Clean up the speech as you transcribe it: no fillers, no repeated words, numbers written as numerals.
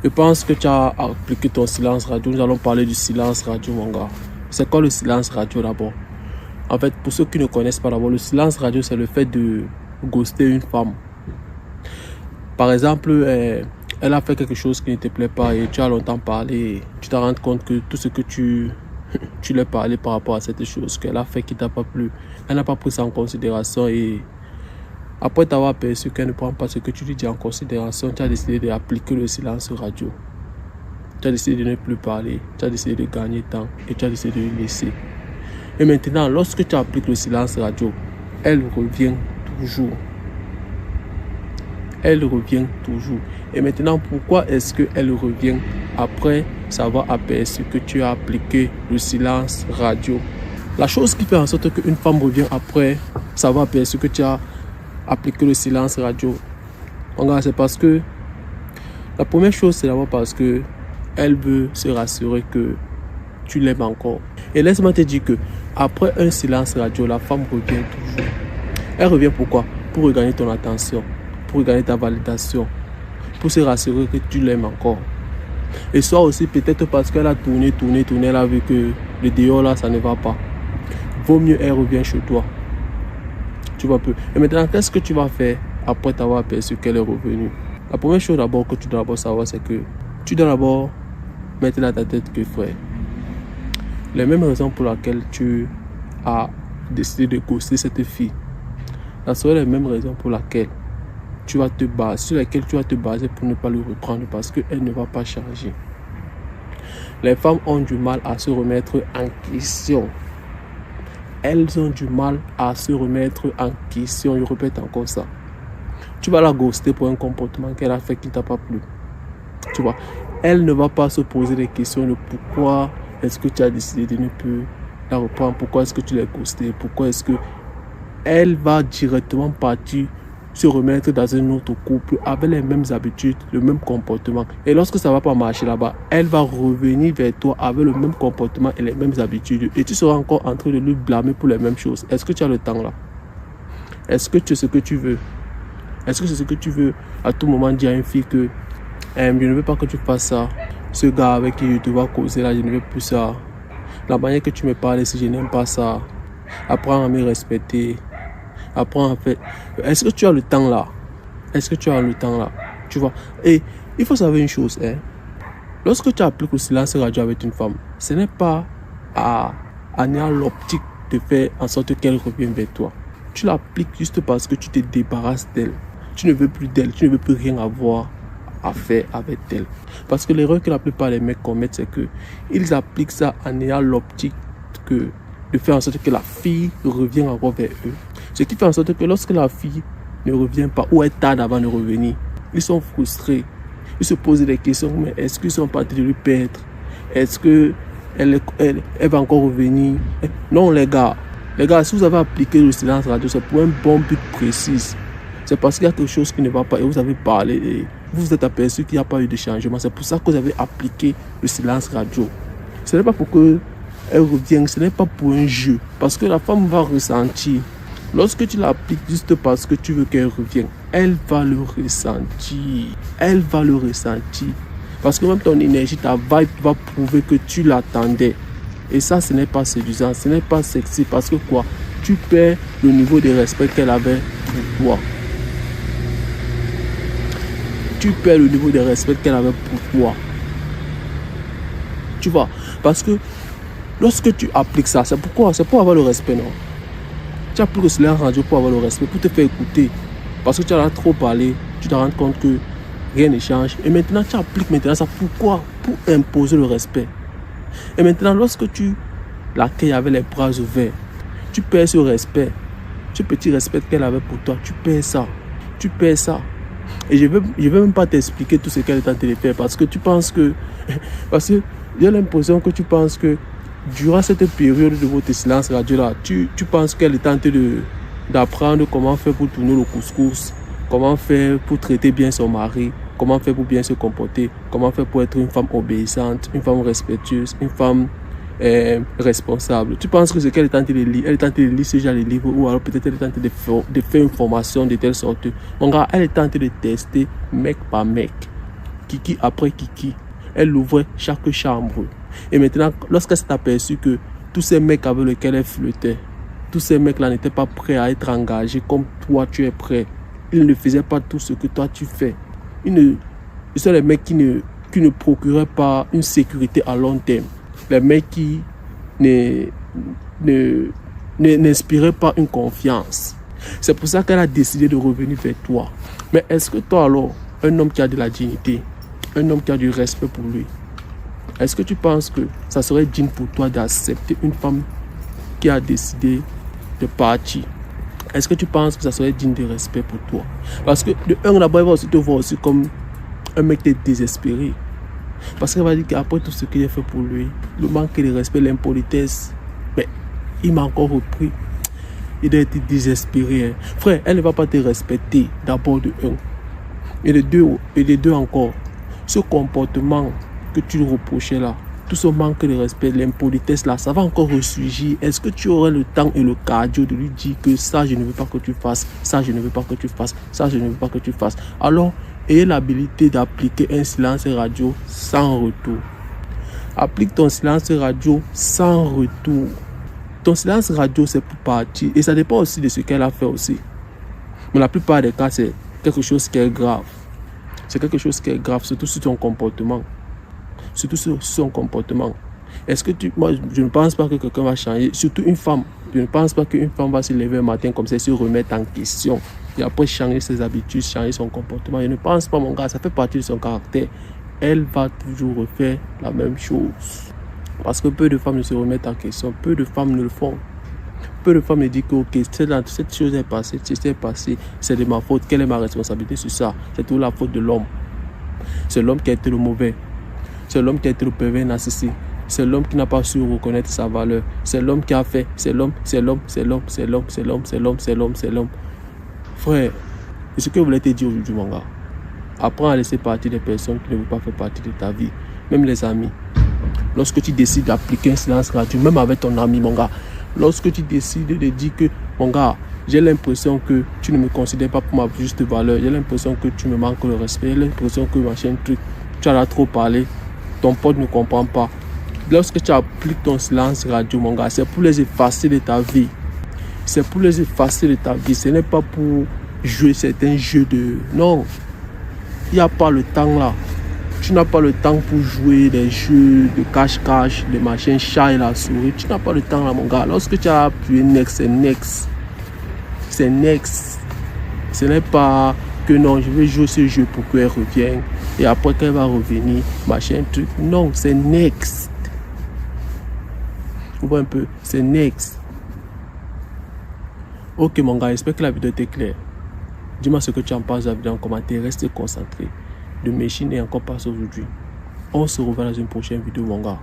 Je pense que tu as appliqué ton silence radio. Nous allons parler du silence radio, mon gars. C'est quoi le silence radio d'abord? En fait, pour ceux qui ne connaissent pas d'abord, le silence radio, c'est le fait de ghoster une femme. Par exemple, elle a fait quelque chose qui ne te plaît pas et tu as longtemps parlé. Et tu te rends compte que tout ce que tu lui as parlé par rapport à cette chose qu'elle a fait qui t'a pas plu, elle n'a pas pris ça en considération et après t'avoir aperçu qu'elle ne prend pas ce que tu lui dis en considération, tu as décidé d'appliquer le silence radio. Tu as décidé de ne plus parler, tu as décidé de gagner temps et tu as décidé de le laisser. Et maintenant, lorsque tu appliques le silence radio, elle revient toujours. Elle revient toujours. Et maintenant, pourquoi est-ce qu'elle revient après savoir aperçu que tu as appliqué le silence radio? La chose qui fait en sorte qu'une femme revient après savoir aperçu que tu as appliqué le silence radio, c'est parce que la première chose, c'est d'abord parce que elle veut se rassurer que tu l'aimes encore. Et laisse-moi te dire que après un silence radio, la femme revient toujours. Elle revient pourquoi? Pour regagner ton attention, pour regagner ta validation, pour se rassurer que tu l'aimes encore. Et soit aussi peut-être parce qu'elle a tourné, elle a vu que le dehors là, ça ne va pas. Vaut mieux elle revient chez toi. Tu vois peu. Et maintenant, qu'est-ce que tu vas faire après t'avoir aperçu qu'elle est revenue? La première chose d'abord que tu dois d'abord savoir, c'est que tu dois d'abord mettre dans ta tête que frère, les mêmes raisons pour lesquelles tu as décidé de ghoster cette fille, ça serait les mêmes raisons pour lesquelles tu vas te baser, sur lesquelles tu vas te baser pour ne pas le reprendre parce qu'elle ne va pas changer. Les femmes ont du mal à se remettre en question. Elles ont du mal à se remettre en question. Je répète encore ça. Tu vas la ghoster pour un comportement qu'elle a fait qui ne t'a pas plu. Tu vois, elle ne va pas se poser des questions de pourquoi est-ce que tu as décidé de ne plus la reprendre, pourquoi est-ce que tu l'as ghosté, pourquoi est-ce que... Elle va directement partir se remettre dans un autre couple avec les mêmes habitudes, le même comportement. Et lorsque ça ne va pas marcher là-bas, elle va revenir vers toi avec le même comportement et les mêmes habitudes. Et tu seras encore en train de lui blâmer pour les mêmes choses. Est-ce que tu as le temps là? Est-ce que tu sais ce que tu veux? Est-ce que c'est ce que tu veux à tout moment dire à une fille que je ne veux pas que tu fasses ça. Ce gars avec qui je te vois causer là, je ne veux plus ça. La manière que tu me parles, si je n'aime pas ça. Apprends à me respecter. Apprends à faire. Est-ce que tu as le temps là? Est-ce que tu as le temps là? Tu vois? Et il faut savoir une chose. Lorsque tu appliques le silence radio avec une femme, ce n'est pas à l'optique de faire en sorte qu'elle revienne vers toi. Tu l'appliques juste parce que tu te débarrasses d'elle. Tu ne veux plus d'elle. Tu ne veux plus rien avoir à faire avec elle. Parce que l'erreur que la plupart des mecs commettent, c'est que ils appliquent ça en ayant l'optique de faire en sorte que la fille revienne encore vers eux. Ce qui fait en sorte que lorsque la fille ne revient pas ou elle tarde avant de revenir, ils sont frustrés. Ils se posent des questions, mais est-ce qu'ils sont partis de lui perdre? Est-ce qu'elle va encore revenir? Non les gars, si vous avez appliqué le silence radio, c'est pour un bon but précis. C'est parce qu'il y a quelque chose qui ne va pas et vous avez parlé et vous vous êtes aperçu qu'il n'y a pas eu de changement. C'est pour ça que vous avez appliqué le silence radio. Ce n'est pas pour qu'elle revienne, ce n'est pas pour un jeu. Parce que la femme va ressentir. Lorsque tu l'appliques juste parce que tu veux qu'elle revienne, elle va le ressentir. Elle va le ressentir. Parce que même ton énergie, ta vibe va prouver que tu l'attendais. Et ça, ce n'est pas séduisant, ce n'est pas sexy. Parce que quoi? Tu perds le niveau de respect qu'elle avait pour toi. Tu perds le niveau de respect qu'elle avait pour toi. Tu vois? Parce que lorsque tu appliques ça, c'est pourquoi? C'est pour avoir le respect, non? Tu appliques le silence radio pour avoir le respect, pour te faire écouter. Parce que tu as trop parlé, tu te rends compte que rien ne change. Et maintenant, tu appliques maintenant ça. Pourquoi? Pour imposer le respect. Et maintenant, lorsque tu l'accueilles avec les bras ouverts, tu perds ce respect. Ce petit respect qu'elle avait pour toi, tu perds ça. Tu perds ça. Et je vais même pas t'expliquer tout ce qu'elle est en train de faire parce que tu penses que... Parce que j'ai l'impression que tu penses que durant cette période de votre silence radio là, tu penses qu'elle est en train d'apprendre comment faire pour tourner le couscous, comment faire pour traiter bien son mari, comment faire pour bien se comporter, comment faire pour être une femme obéissante, une femme respectueuse, une femme responsable. Tu penses que ce qu'elle est en train de lire, elle est en train de lire ce genre de livre ou alors peut-être elle est en train de faire une formation de telle sorte. Mon gars, elle est en train de tester mec par mec. Kiki après Kiki. Elle ouvrait chaque chambre. Et maintenant, lorsqu'elle s'est aperçue que tous ces mecs avec lesquels elle flirtait, tous ces mecs-là n'étaient pas prêts à être engagés comme toi tu es prêt. Ils ne faisaient pas tout ce que toi tu fais. Ils sont les mecs qui ne procuraient pas une sécurité à long terme. Les mecs qui n'inspiraient pas une confiance. C'est pour ça qu'elle a décidé de revenir vers toi. Mais est-ce que toi alors, un homme qui a de la dignité, un homme qui a du respect pour lui, est-ce que tu penses que ça serait digne pour toi d'accepter une femme qui a décidé de partir? Est-ce que tu penses que ça serait digne de respect pour toi? Parce que de un, d'abord, elle va aussi te voir aussi comme un mec qui est désespéré. Parce qu'elle va dire qu'après tout ce qu'il a fait pour lui, le manque de respect, l'impolitesse, mais il m'a encore repris. Il doit être désespéré. Hein. Frère, elle ne va pas te respecter d'abord de un. Et de deux encore, ce comportement que tu lui reprochais là, tout ce manque de respect, l'impolitesse là, ça va encore ressurgir. Est-ce que tu aurais le temps et le cardio de lui dire que ça, je ne veux pas que tu fasses, ça, je ne veux pas que tu fasses, ça, je ne veux pas que tu fasses? Alors, ayez l'habilité d'appliquer un silence radio sans retour. Applique ton silence radio sans retour. Ton silence radio, c'est pour partir. Et ça dépend aussi de ce qu'elle a fait aussi. Mais la plupart des cas, c'est quelque chose qui est grave. C'est quelque chose qui est grave, surtout sur ton comportement. Surtout sur son comportement. Est-ce que moi, je ne pense pas que quelqu'un va changer. Surtout une femme. Je ne pense pas qu'une femme va se lever un matin comme ça, se remettre en question. Et après changer ses habitudes, changer son comportement. Je ne pense pas, mon gars, ça fait partie de son caractère. Elle va toujours refaire la même chose. Parce que peu de femmes ne se remettent en question. Peu de femmes ne le font. Peu de femmes me disent que ok, cette chose est passée, c'est de ma faute. Quelle est ma responsabilité sur ça? C'est toute la faute de l'homme. C'est l'homme qui a été le mauvais. C'est l'homme qui a été le pervers narcissique. C'est l'homme qui n'a pas su reconnaître sa valeur. C'est l'homme qui a fait. C'est l'homme. Frère, c'est ce que je voulais te dire aujourd'hui, mon gars. Apprends à laisser partir des personnes qui ne veulent pas faire partie de ta vie. Même les amis. Lorsque tu décides d'appliquer un silence radio, même avec ton ami, mon gars. Lorsque tu décides de dire que, mon gars, j'ai l'impression que tu ne me considères pas pour ma juste valeur. J'ai l'impression que tu me manques le respect. J'ai l'impression que machin truc, tu en as trop parlé. Ton pote ne comprend pas. Lorsque tu appliques ton silence radio, mon gars, c'est pour les effacer de ta vie. C'est pour les effacer de ta vie. Ce n'est pas pour jouer certains jeux de... Non. Il n'y a pas le temps là. Tu n'as pas le temps pour jouer des jeux de cache-cache, des machins chat et la souris. Tu n'as pas le temps là, mon gars. Lorsque tu as appuyé next, c'est next. C'est next. Ce n'est pas que non, je vais jouer ce jeu pour qu'elle revienne. Et après qu'elle va revenir, machin, truc. Non, c'est next. Vous voyez un peu, c'est next. Ok, mon gars, j'espère que la vidéo était claire. Dis-moi ce que tu en penses de la vidéo en commentaire. Reste concentré. De machine et encore pas aujourd'hui. On se revoit dans une prochaine vidéo, mon gars.